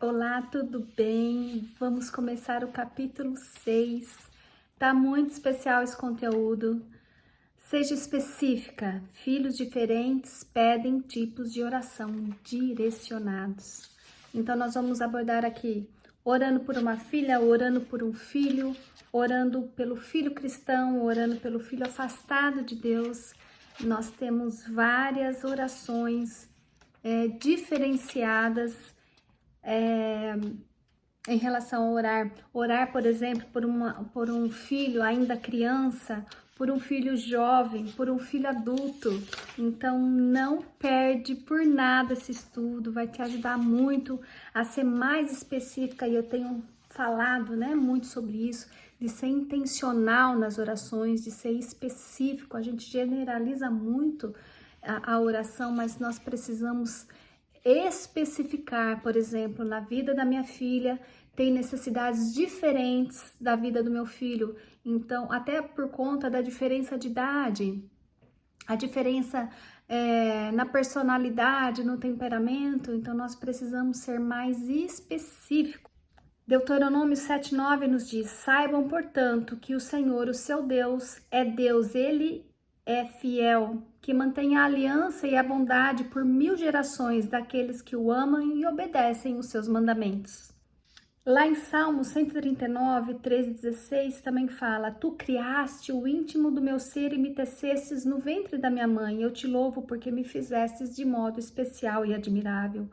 Olá, tudo bem? Vamos começar o capítulo 6. Tá muito especial esse conteúdo. Seja específica. Filhos diferentes pedem tipos de oração direcionados. Então, nós vamos abordar aqui orando por uma filha, orando por um filho, orando pelo filho cristão, orando pelo filho afastado de Deus. Nós temos várias orações diferenciadas em relação a orar, por exemplo, por um filho ainda criança, por um filho jovem, por um filho adulto. Então, não perde por nada esse estudo, vai te ajudar muito a ser mais específica, e eu tenho falado, muito sobre isso, de ser intencional nas orações, de ser específico. A gente generaliza muito a oração, mas nós precisamos especificar. Por exemplo, na vida da minha filha tem necessidades diferentes da vida do meu filho, então até por conta da diferença de idade, a diferença na personalidade, no temperamento, então nós precisamos ser mais específicos. Deuteronômio 7,9 nos diz: saibam, portanto, que o Senhor, o seu Deus, é Deus, Ele é fiel, que mantém a aliança e a bondade por 1000 gerações daqueles que o amam e obedecem os seus mandamentos. Lá em Salmo 139, 13 e 16 também fala: tu criaste o íntimo do meu ser e me tecestes no ventre da minha mãe. Eu te louvo porque me fizestes de modo especial e admirável.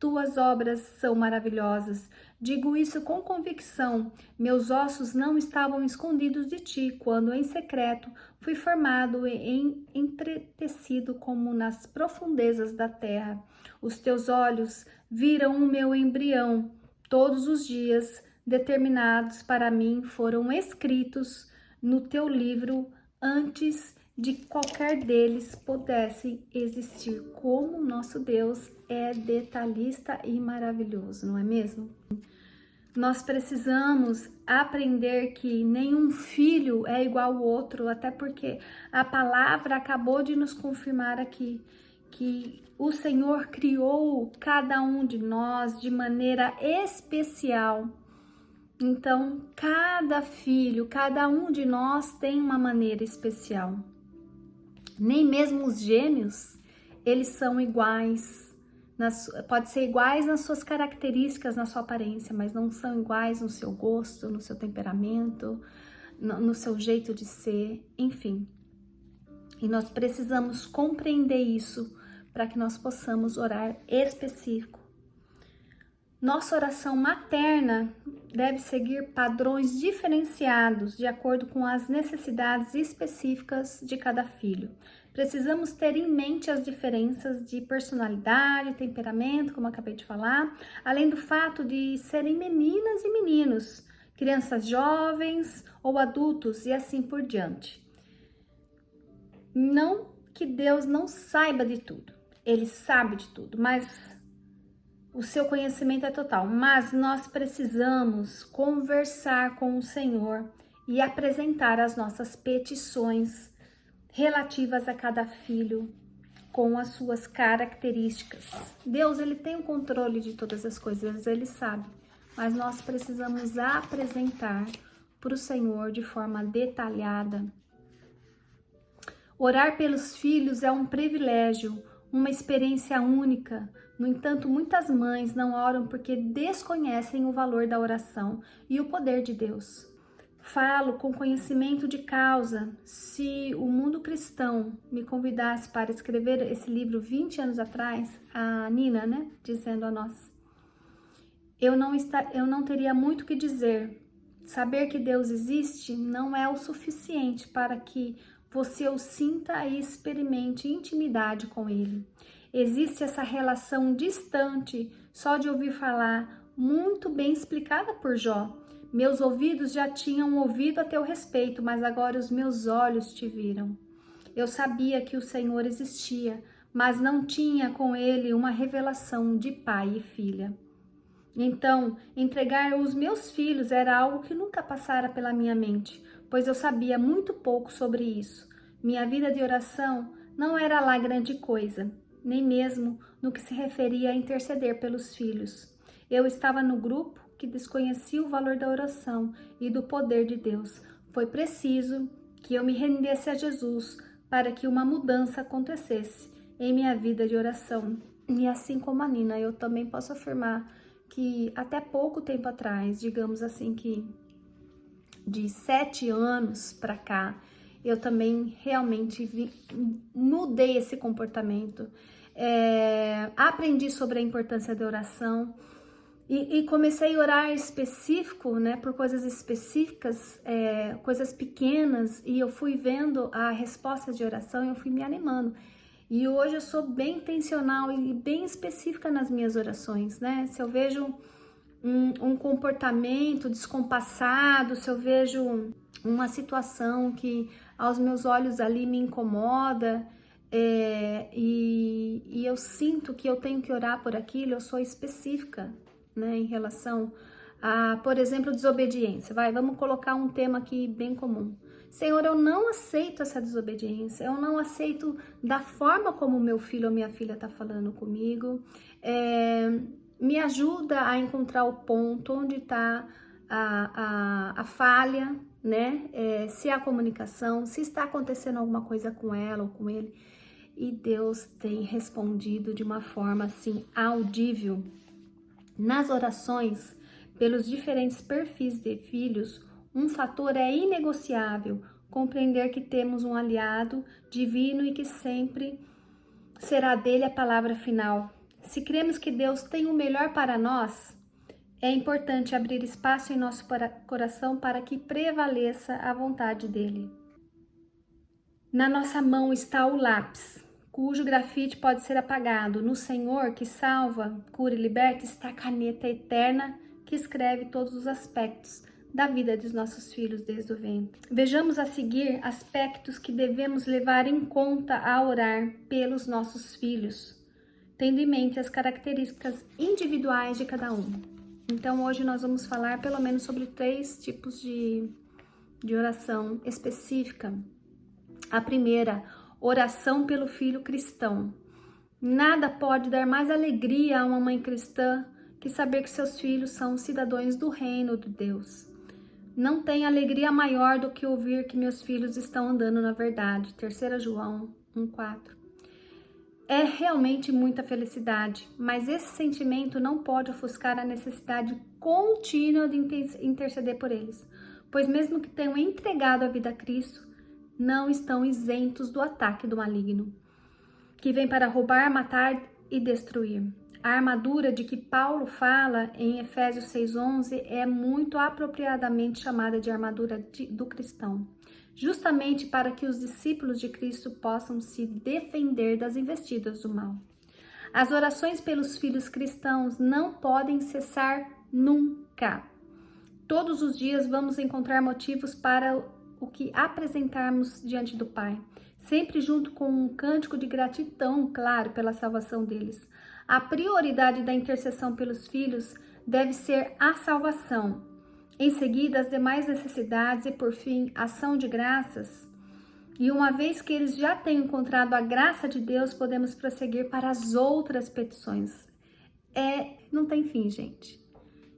Tuas obras são maravilhosas. Digo isso com convicção. Meus ossos não estavam escondidos de ti, quando em secreto fui formado e entretecido como nas profundezas da terra. Os teus olhos viram o meu embrião. Todos os dias determinados para mim foram escritos no teu livro antes de qualquer deles pudesse existir. Como nosso Deus é detalhista e maravilhoso, não é mesmo? Nós precisamos aprender que nenhum filho é igual ao outro, até porque a palavra acabou de nos confirmar aqui que o Senhor criou cada um de nós de maneira especial. Então, cada filho, cada um de nós tem uma maneira especial. Nem mesmo os gêmeos, eles são iguais. Pode ser iguais nas suas características, na sua aparência, mas não são iguais no seu gosto, no seu temperamento, no seu jeito de ser, enfim. E nós precisamos compreender isso para que nós possamos orar específico. Nossa oração materna deve seguir padrões diferenciados de acordo com as necessidades específicas de cada filho. Precisamos ter em mente as diferenças de personalidade, temperamento, como acabei de falar, além do fato de serem meninas e meninos, crianças jovens ou adultos e assim por diante. Não que Deus não saiba de tudo, Ele sabe de tudo, mas o seu conhecimento é total. Mas nós precisamos conversar com o Senhor e apresentar as nossas petições relativas a cada filho com as suas características. Deus, Ele tem o controle de todas as coisas, Ele sabe, mas nós precisamos apresentar para o Senhor de forma detalhada. Orar pelos filhos é um privilégio, uma experiência única. No entanto, muitas mães não oram porque desconhecem o valor da oração e o poder de Deus. Falo com conhecimento de causa. Se o mundo cristão me convidasse para escrever esse livro 20 anos atrás, a Nina, dizendo a nós, eu não teria muito o que dizer. Saber que Deus existe não é o suficiente para que você o sinta e experimente intimidade com Ele. Existe essa relação distante, só de ouvir falar, muito bem explicada por Jó. Meus ouvidos já tinham ouvido a teu respeito, mas agora os meus olhos te viram. Eu sabia que o Senhor existia, mas não tinha com Ele uma revelação de pai e filha. Então, entregar os meus filhos era algo que nunca passara pela minha mente, pois eu sabia muito pouco sobre isso. Minha vida de oração não era lá grande coisa, nem mesmo no que se referia a interceder pelos filhos. Eu estava no grupo que desconhecia o valor da oração e do poder de Deus. Foi preciso que eu me rendesse a Jesus para que uma mudança acontecesse em minha vida de oração. E assim como a Nina, eu também posso afirmar que até pouco tempo atrás, digamos assim que de 7 anos para cá, eu também realmente mudei esse comportamento. Aprendi sobre a importância da oração e comecei a orar específico, né, por coisas específicas, coisas pequenas, e eu fui vendo a resposta de oração e eu fui me animando. E hoje eu sou bem intencional e bem específica nas minhas orações, né? Se eu vejo um comportamento descompassado, se eu vejo uma situação que aos meus olhos ali me incomoda, e eu sinto que eu tenho que orar por aquilo, eu sou específica, né, em relação a, por exemplo, desobediência. Vamos colocar um tema aqui bem comum. Senhor, eu não aceito essa desobediência, eu não aceito da forma como meu filho ou minha filha está falando comigo. Me ajuda a encontrar o ponto onde está a falha, né? Se há comunicação, se está acontecendo alguma coisa com ela ou com ele. E Deus tem respondido de uma forma assim audível. Nas orações, pelos diferentes perfis de filhos, um fator é inegociável: compreender que temos um aliado divino e que sempre será dele a palavra final. Se cremos que Deus tem o melhor para nós, é importante abrir espaço em nosso coração para que prevaleça a vontade dele. Na nossa mão está o lápis, cujo grafite pode ser apagado. No Senhor, que salva, cura e liberta, está a caneta eterna que escreve todos os aspectos da vida dos nossos filhos desde o ventre. Vejamos a seguir aspectos que devemos levar em conta ao orar pelos nossos filhos, tendo em mente as características individuais de cada um. Então, hoje nós vamos falar pelo menos sobre 3 tipos de oração específica. A primeira, oração pelo filho cristão. Nada pode dar mais alegria a uma mãe cristã que saber que seus filhos são cidadãos do reino de Deus. Não tem alegria maior do que ouvir que meus filhos estão andando na verdade. 3 João 1,4. É realmente muita felicidade, mas esse sentimento não pode ofuscar a necessidade contínua de interceder por eles, pois mesmo que tenham entregado a vida a Cristo, não estão isentos do ataque do maligno, que vem para roubar, matar e destruir. A armadura de que Paulo fala em Efésios 6,11 é muito apropriadamente chamada de armadura do cristão, justamente para que os discípulos de Cristo possam se defender das investidas do mal. As orações pelos filhos cristãos não podem cessar nunca. Todos os dias vamos encontrar motivos para o que apresentarmos diante do Pai, sempre junto com um cântico de gratidão, claro, pela salvação deles. A prioridade da intercessão pelos filhos deve ser a salvação. Em seguida, as demais necessidades e, por fim, ação de graças. E uma vez que eles já tenham encontrado a graça de Deus, podemos prosseguir para as outras petições. Não tem fim, gente,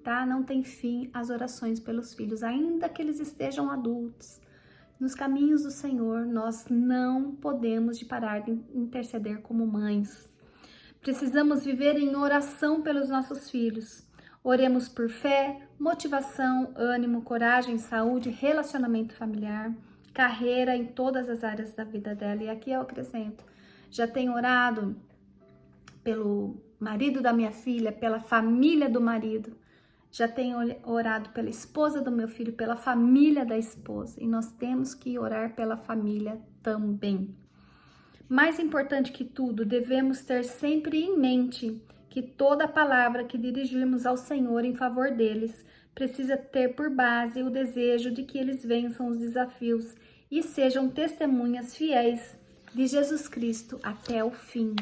tá? Não tem fim as orações pelos filhos, ainda que eles estejam adultos. Nos caminhos do Senhor, nós não podemos parar de interceder como mães. Precisamos viver em oração pelos nossos filhos. Oremos por fé, motivação, ânimo, coragem, saúde, relacionamento familiar, carreira em todas as áreas da vida dela. E aqui eu acrescento, já tenho orado pelo marido da minha filha, pela família do marido. Já tenho orado pela esposa do meu filho, pela família da esposa. E nós temos que orar pela família também. Mais importante que tudo, devemos ter sempre em mente que toda palavra que dirigirmos ao Senhor em favor deles precisa ter por base o desejo de que eles vençam os desafios e sejam testemunhas fiéis de Jesus Cristo até o fim.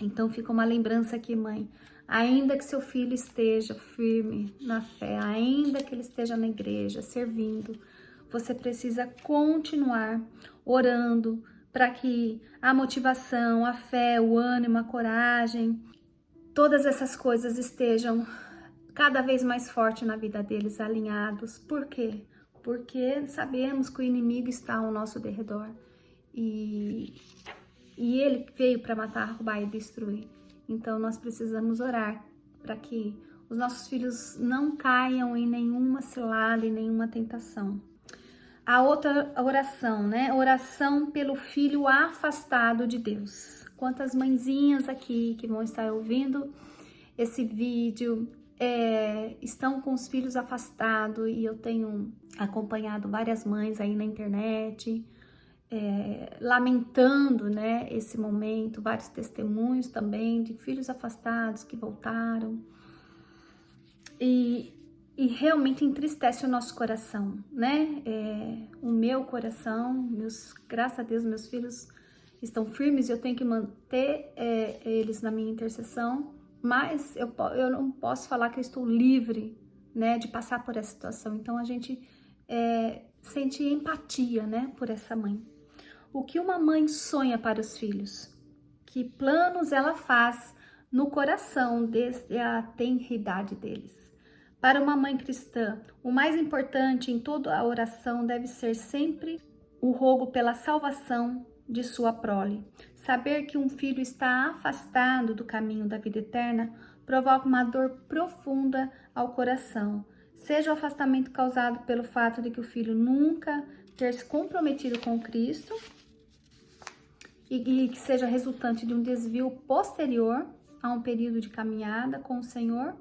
Então fica uma lembrança aqui, mãe. Ainda que seu filho esteja firme na fé, ainda que ele esteja na igreja, servindo, você precisa continuar orando para que a motivação, a fé, o ânimo, a coragem todas essas coisas estejam cada vez mais forte na vida deles, alinhados. Por quê? Porque sabemos que o inimigo está ao nosso derredor e ele veio para matar, roubar e destruir. Então nós precisamos orar para que os nossos filhos não caiam em nenhuma cilada, em nenhuma tentação. A outra oração, né? Oração pelo filho afastado de Deus. Quantas mãezinhas aqui que vão estar ouvindo esse vídeo estão com os filhos afastados, e eu tenho acompanhado várias mães aí na internet, lamentando, né, esse momento, vários testemunhos também de filhos afastados que voltaram, e realmente entristece o nosso coração, né? O meu coração, graças a Deus, meus filhos estão firmes, eu tenho que manter eles na minha intercessão, mas eu não posso falar que eu estou livre, né, de passar por essa situação. Então a gente sente empatia, né, por essa mãe. O que uma mãe sonha para os filhos? Que planos ela faz no coração desde a tenridade deles? Para uma mãe cristã, o mais importante em toda a oração deve ser sempre o rogo pela salvação de sua prole. Saber que um filho está afastado do caminho da vida eterna provoca uma dor profunda ao coração. Seja o afastamento causado pelo fato de que o filho nunca ter se comprometido com Cristo e que seja resultante de um desvio posterior a um período de caminhada com o Senhor.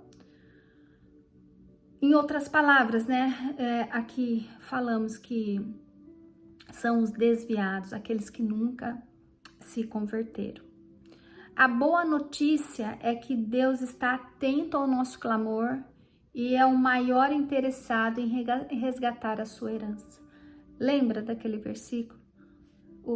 Em outras palavras, né, aqui falamos que são os desviados, aqueles que nunca se converteram. A boa notícia é que Deus está atento ao nosso clamor e é o maior interessado em resgatar a sua herança. Lembra daquele versículo?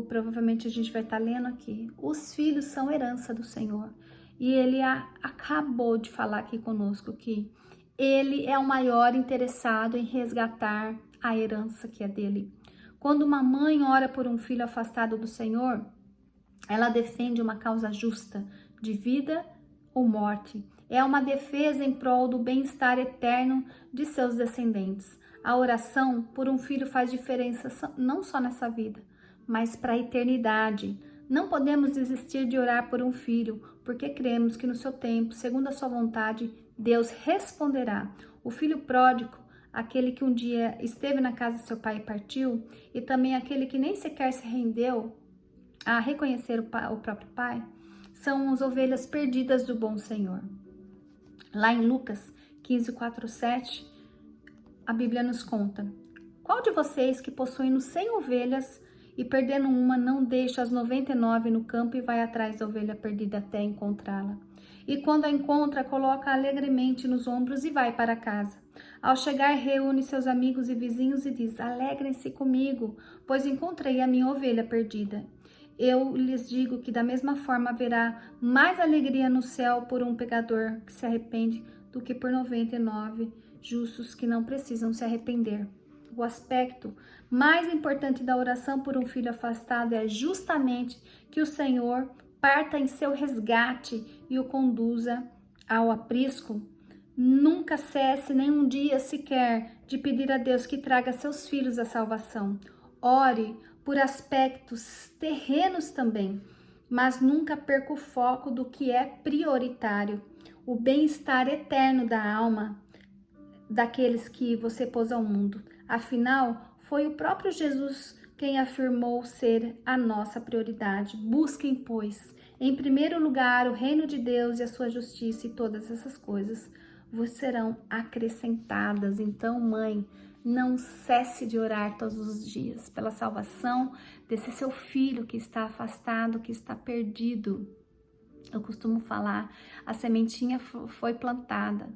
Provavelmente a gente vai estar lendo aqui. Os filhos são herança do Senhor. E ele acabou de falar aqui conosco que ele é o maior interessado em resgatar a herança que é dele. Quando uma mãe ora por um filho afastado do Senhor, ela defende uma causa justa, de vida ou morte. É uma defesa em prol do bem-estar eterno de seus descendentes. A oração por um filho faz diferença não só nessa vida, mas para a eternidade. Não podemos desistir de orar por um filho, porque cremos que no seu tempo, segundo a sua vontade, Deus responderá. O filho pródigo, aquele que um dia esteve na casa de seu pai e partiu, e também aquele que nem sequer se rendeu a reconhecer o próprio pai, são as ovelhas perdidas do bom Senhor. Lá em Lucas 15:4-7, a Bíblia nos conta: qual de vocês que possuindo 100 ovelhas e perdendo uma não deixa as 99 no campo e vai atrás da ovelha perdida até encontrá-la? E quando a encontra, coloca alegremente nos ombros e vai para casa. Ao chegar, reúne seus amigos e vizinhos e diz: alegrem-se comigo, pois encontrei a minha ovelha perdida. Eu lhes digo que da mesma forma haverá mais alegria no céu por um pecador que se arrepende do que por 99 justos que não precisam se arrepender. O aspecto mais importante da oração por um filho afastado é justamente que o Senhor parta em seu resgate e o conduza ao aprisco. Nunca cesse nem um dia sequer de pedir a Deus que traga seus filhos à salvação. Ore por aspectos terrenos também, mas nunca perca o foco do que é prioritário, o bem-estar eterno da alma daqueles que você pôs ao mundo. Afinal, foi o próprio Jesus quem afirmou ser a nossa prioridade. Busquem, pois, em primeiro lugar o reino de Deus e a sua justiça, e todas essas coisas vos serão acrescentadas. Então, mãe, não cesse de orar todos os dias pela salvação desse seu filho que está afastado, que está perdido. Eu costumo falar, a sementinha foi plantada,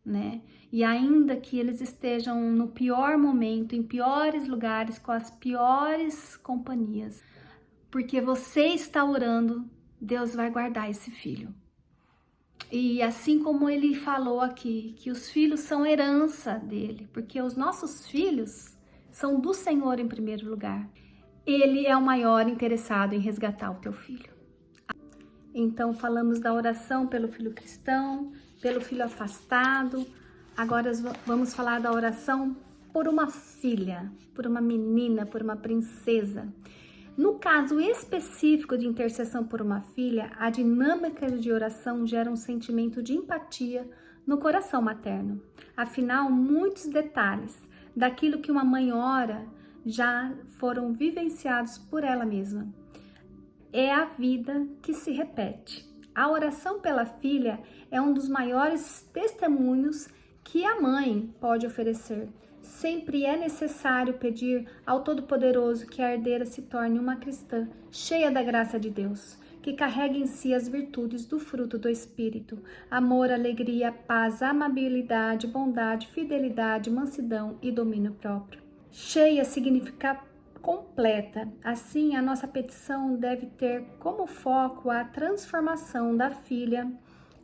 né? E ainda que eles estejam no pior momento, em piores lugares, com as piores companhias, porque você está orando, Deus vai guardar esse filho. E assim como ele falou aqui, que os filhos são herança dele, porque os nossos filhos são do Senhor em primeiro lugar. Ele é o maior interessado em resgatar o teu filho. Então falamos da oração pelo filho cristão, pelo filho afastado. Agora vamos falar da oração por uma filha, por uma menina, por uma princesa. No caso específico de intercessão por uma filha, a dinâmica de oração gera um sentimento de empatia no coração materno. Afinal, muitos detalhes daquilo que uma mãe ora já foram vivenciados por ela mesma. É a vida que se repete. A oração pela filha é um dos maiores testemunhos que a mãe pode oferecer. Sempre é necessário pedir ao Todo-Poderoso que a herdeira se torne uma cristã cheia da graça de Deus, que carregue em si as virtudes do fruto do Espírito: amor, alegria, paz, amabilidade, bondade, fidelidade, mansidão e domínio próprio. Cheia significa completa. Assim, a nossa petição deve ter como foco a transformação da filha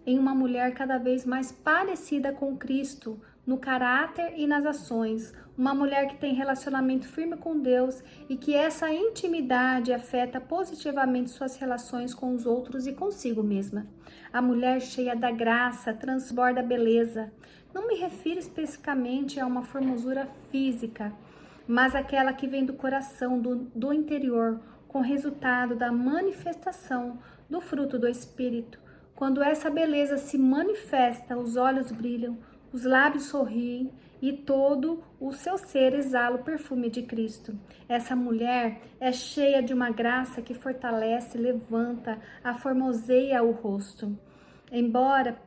em uma mulher cada vez mais parecida com Cristo, no caráter e nas ações, uma mulher que tem relacionamento firme com Deus e que essa intimidade afeta positivamente suas relações com os outros e consigo mesma. A mulher cheia da graça transborda a beleza. Não me refiro especificamente a uma formosura física, mas aquela que vem do coração, do interior, com resultado da manifestação do fruto do Espírito. Quando essa beleza se manifesta, os olhos brilham, os lábios sorriem e todo o seu ser exala o perfume de Cristo. Essa mulher é cheia de uma graça que fortalece, levanta, aformoseia o rosto. Embora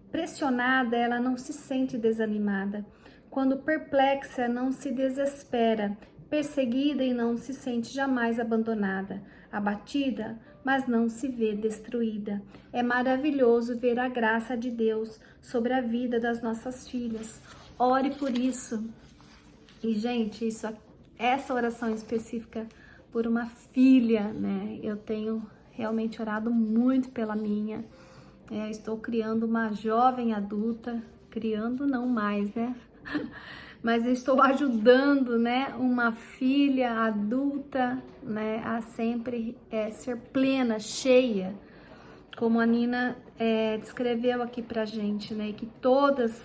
pressionada, ela não se sente desanimada. Quando perplexa, não se desespera. Perseguida e não se sente jamais abandonada. Abatida, mas não se vê destruída. É maravilhoso ver a graça de Deus sobre a vida das nossas filhas. Ore por isso. E, gente, essa oração específica por uma filha, né? Eu tenho realmente orado muito pela minha. Estou criando uma jovem adulta. Criando não mais, né? Mas eu estou ajudando, né, uma filha adulta, né, a sempre ser plena, cheia, como a Nina descreveu aqui pra gente, né, que todos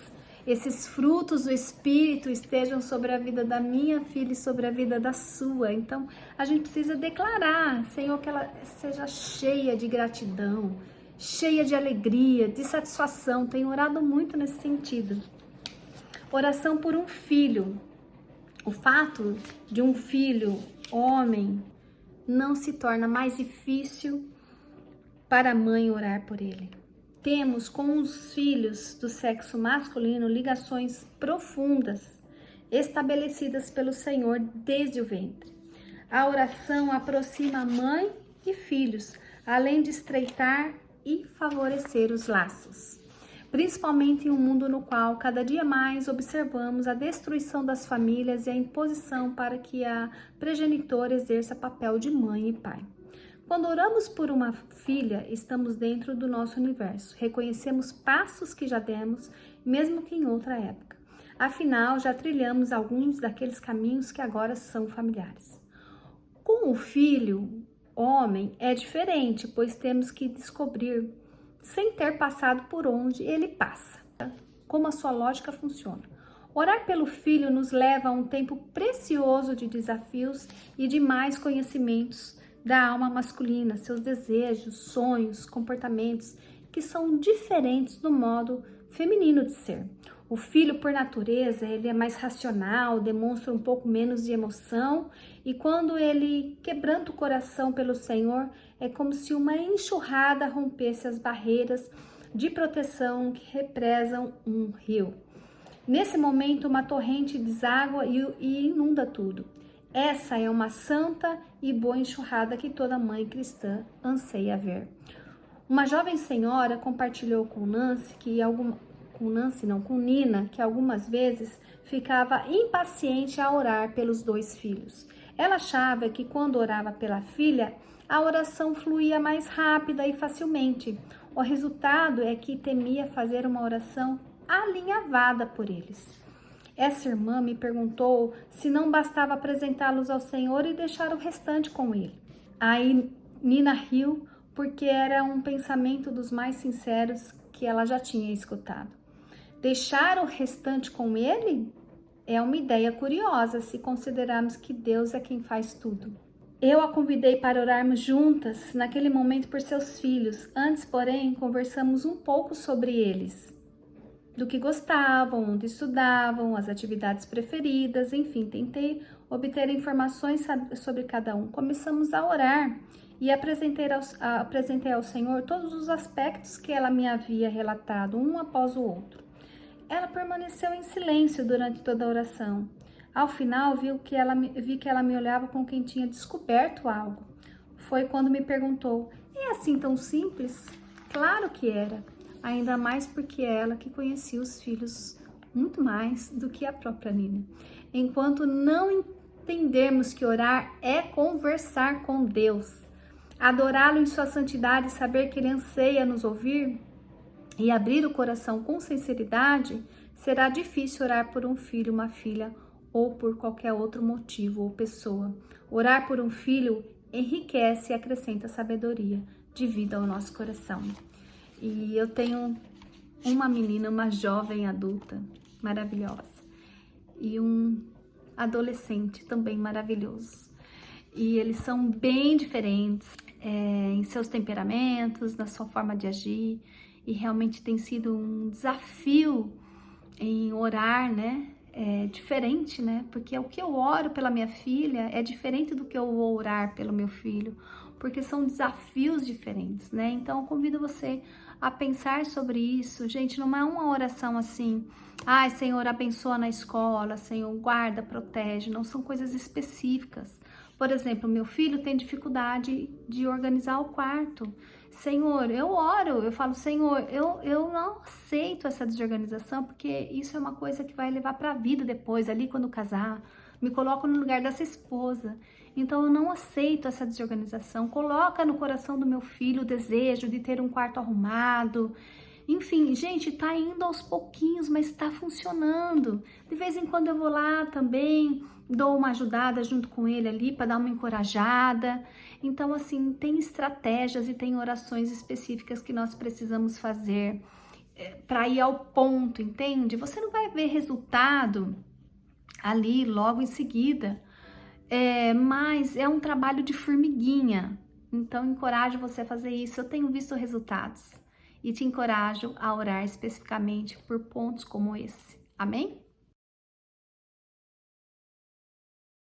esses frutos do Espírito estejam sobre a vida da minha filha e sobre a vida da sua. Então, a gente precisa declarar, Senhor, que ela seja cheia de gratidão, cheia de alegria, de satisfação. Tenho orado muito nesse sentido. Oração por um filho. O fato de um filho, homem, não se torna mais difícil para a mãe orar por ele. Temos com os filhos do sexo masculino ligações profundas, estabelecidas pelo Senhor desde o ventre. A oração aproxima a mãe e filhos, além de estreitar e favorecer os laços. Principalmente em um mundo no qual cada dia mais observamos a destruição das famílias e a imposição para que a progenitora exerça papel de mãe e pai. Quando oramos por uma filha, estamos dentro do nosso universo. Reconhecemos passos que já demos, mesmo que em outra época. Afinal, já trilhamos alguns daqueles caminhos que agora são familiares. Com o filho, homem, é diferente, pois temos que descobrir sem ter passado por onde ele passa, como a sua lógica funciona. Orar pelo filho nos leva a um tempo precioso de desafios e de mais conhecimentos da alma masculina, seus desejos, sonhos, comportamentos que são diferentes do modo feminino de ser. O filho, por natureza, ele é mais racional, demonstra um pouco menos de emoção, e quando ele quebranta o coração pelo Senhor, é como se uma enxurrada rompesse as barreiras de proteção que represam um rio. Nesse momento, uma torrente deságua e inunda tudo. Essa é uma santa e boa enxurrada que toda mãe cristã anseia ver. Uma jovem senhora compartilhou com Nina, que algumas vezes ficava impaciente a orar pelos dois filhos. Ela achava que quando orava pela filha, a oração fluía mais rápida e facilmente. O resultado é que temia fazer uma oração alinhavada por eles. Essa irmã me perguntou se não bastava apresentá-los ao Senhor e deixar o restante com ele. Aí Nina riu, porque era um pensamento dos mais sinceros que ela já tinha escutado. Deixar o restante com ele é uma ideia curiosa se considerarmos que Deus é quem faz tudo. Eu a convidei para orarmos juntas naquele momento por seus filhos. Antes, porém, conversamos um pouco sobre eles, do que gostavam, onde estudavam, as atividades preferidas, enfim, tentei obter informações sobre cada um. Começamos a orar e apresentei ao Senhor todos os aspectos que ela me havia relatado, um após o outro. Ela permaneceu em silêncio durante toda a oração. Ao final, vi que ela me olhava com quem tinha descoberto algo. Foi quando me perguntou: é assim tão simples? Claro que era. Ainda mais porque é ela que conhecia os filhos muito mais do que a própria Nina. Enquanto não entendermos que orar é conversar com Deus, adorá-lo em sua santidade, saber que ele anseia nos ouvir e abrir o coração com sinceridade, será difícil orar por um filho, uma filha ou por qualquer outro motivo ou pessoa. Orar por um filho enriquece e acrescenta sabedoria de vida ao nosso coração. E eu tenho uma menina, uma jovem adulta maravilhosa e um adolescente também maravilhoso. E eles são bem diferentes em seus temperamentos, na sua forma de agir, e realmente tem sido um desafio em orar, né? É diferente, né? Porque o que eu oro pela minha filha é diferente do que eu vou orar pelo meu filho, porque são desafios diferentes, né? Então eu convido você a pensar sobre isso. Gente, não é uma oração assim: ai, Senhor, abençoa na escola, Senhor, guarda, protege. Não são coisas específicas. Por exemplo, meu filho tem dificuldade de organizar o quarto. Senhor, eu oro, eu falo: Senhor, eu não aceito essa desorganização, porque isso é uma coisa que vai levar para a vida depois, ali quando casar. Me coloco no lugar dessa esposa. Então eu não aceito essa desorganização. Coloca no coração do meu filho o desejo de ter um quarto arrumado. Enfim, gente, tá indo aos pouquinhos, mas tá funcionando. De vez em quando eu vou lá também, dou uma ajudada junto com ele ali para dar uma encorajada. Então, assim, tem estratégias e tem orações específicas que nós precisamos fazer para ir ao ponto, entende? Você não vai ver resultado ali logo em seguida, mas é um trabalho de formiguinha. Então, encorajo você a fazer isso. Eu tenho visto resultados e te encorajo a orar especificamente por pontos como esse. Amém?